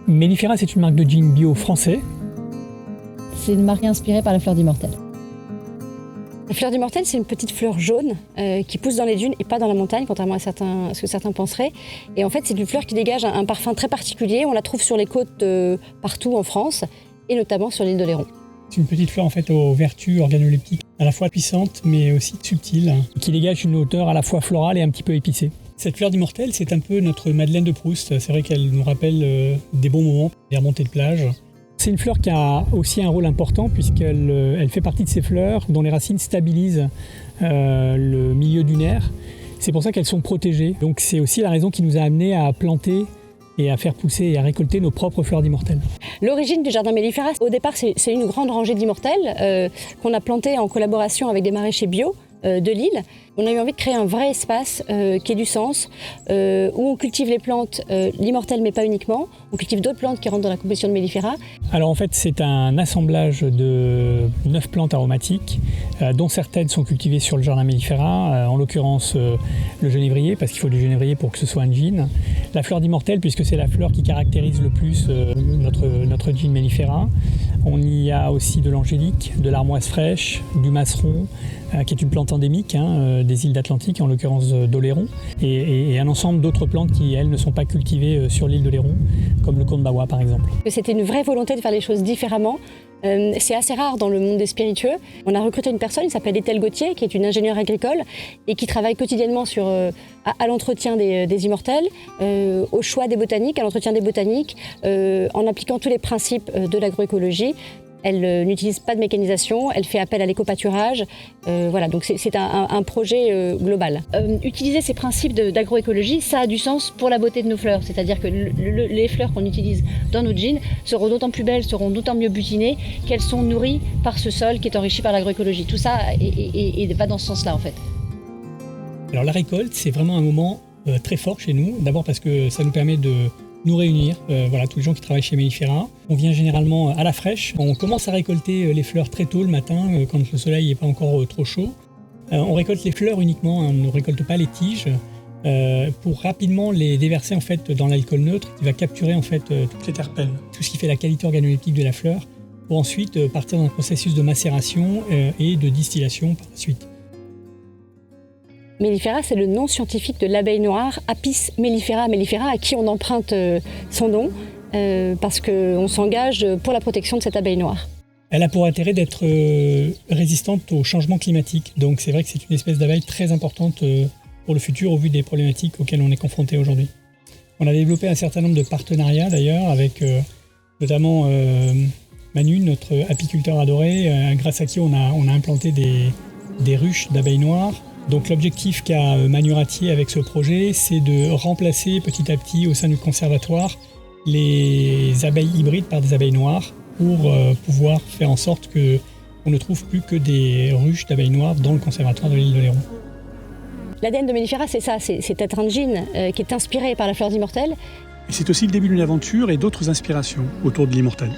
Mellifera, c'est une marque de jeans bio français. C'est une marque inspirée par la fleur d'immortel. La fleur d'immortel, c'est une petite fleur jaune qui pousse dans les dunes et pas dans la montagne, contrairement à ce que certains penseraient. Et en fait, c'est une fleur qui dégage un parfum très particulier. On la trouve sur les côtes partout en France et notamment sur l'île d'Oléron. C'est une petite fleur en fait aux vertus organoleptiques, à la fois puissante mais aussi subtile, qui dégage une odeur à la fois florale et un petit peu épicée. Cette fleur d'immortel, c'est un peu notre Madeleine de Proust. C'est vrai qu'elle nous rappelle des bons moments, des remontées de plage. C'est une fleur qui a aussi un rôle important puisqu'elle fait partie de ces fleurs dont les racines stabilisent le milieu dunaire. C'est pour ça qu'elles sont protégées. Donc c'est aussi la raison qui nous a amenés à planter et à faire pousser et à récolter nos propres fleurs d'immortel. L'origine du jardin Mellifera, au départ, c'est une grande rangée d'immortelles qu'on a plantée en collaboration avec des maraîchers bio de Lille. On a eu envie de créer un vrai espace qui ait du sens, où on cultive les plantes, l'immortel mais pas uniquement. On cultive d'autres plantes qui rentrent dans la composition de Mellifera. Alors en fait c'est un assemblage de 9 plantes aromatiques, dont certaines sont cultivées sur le jardin Mellifera, en l'occurrence le genévrier, parce qu'il faut du genévrier pour que ce soit un gin. La fleur d'immortel, puisque c'est la fleur qui caractérise le plus notre gin Mellifera. On y a aussi de l'angélique, de l'armoise fraîche, du masseron, qui est une plante endémique des îles d'Atlantique, en l'occurrence d'Oléron, et un ensemble d'autres plantes qui, elles, ne sont pas cultivées sur l'île d'Oléron, comme le combawa par exemple. C'était une vraie volonté de faire les choses différemment. C'est assez rare dans le monde des spiritueux. On a recruté une personne, il s'appelle Ethel Gauthier, qui est une ingénieure agricole et qui travaille quotidiennement à l'entretien des immortels, au choix des botaniques, à l'entretien des botaniques, en appliquant tous les principes de l'agroécologie. Elle n'utilise pas de mécanisation, elle fait appel à l'éco-pâturage. Voilà, donc c'est un projet global. Utiliser ces principes d'agroécologie, ça a du sens pour la beauté de nos fleurs. C'est-à-dire que les fleurs qu'on utilise dans nos jeans seront d'autant plus belles, seront d'autant mieux butinées qu'elles sont nourries par ce sol qui est enrichi par l'agroécologie. Tout ça va dans ce sens-là en fait. Alors la récolte, c'est vraiment un moment très fort chez nous. D'abord parce que ça nous permet de nous réunir, tous les gens qui travaillent chez Mellifera. On vient généralement à la fraîche. On commence à récolter les fleurs très tôt le matin, quand le soleil n'est pas encore trop chaud. On récolte les fleurs uniquement, on ne récolte pas les tiges, pour rapidement les déverser en fait dans l'alcool neutre qui va capturer en fait toutes les terpènes, tout ce qui fait la qualité organoleptique de la fleur, pour ensuite partir dans un processus de macération et de distillation par la suite. Mellifera, c'est le nom scientifique de l'abeille noire, Apis mellifera mellifera, à qui on emprunte son nom, parce qu'on s'engage pour la protection de cette abeille noire. Elle a pour intérêt d'être résistante au changement climatique, donc c'est vrai que c'est une espèce d'abeille très importante pour le futur au vu des problématiques auxquelles on est confronté aujourd'hui. On a développé un certain nombre de partenariats d'ailleurs avec notamment Manu, notre apiculteur adoré, grâce à qui on a implanté des ruches d'abeilles noires. Donc l'objectif qu'a Manu Ratier avec ce projet, c'est de remplacer petit à petit au sein du conservatoire les abeilles hybrides par des abeilles noires pour pouvoir faire en sorte qu'on ne trouve plus que des ruches d'abeilles noires dans le conservatoire de l'île d'Oléron. L'ADN de Mellifera, c'est ça, c'est être un gin qui est inspiré par la fleur d'immortel. C'est aussi le début d'une aventure et d'autres inspirations autour de l'immortel.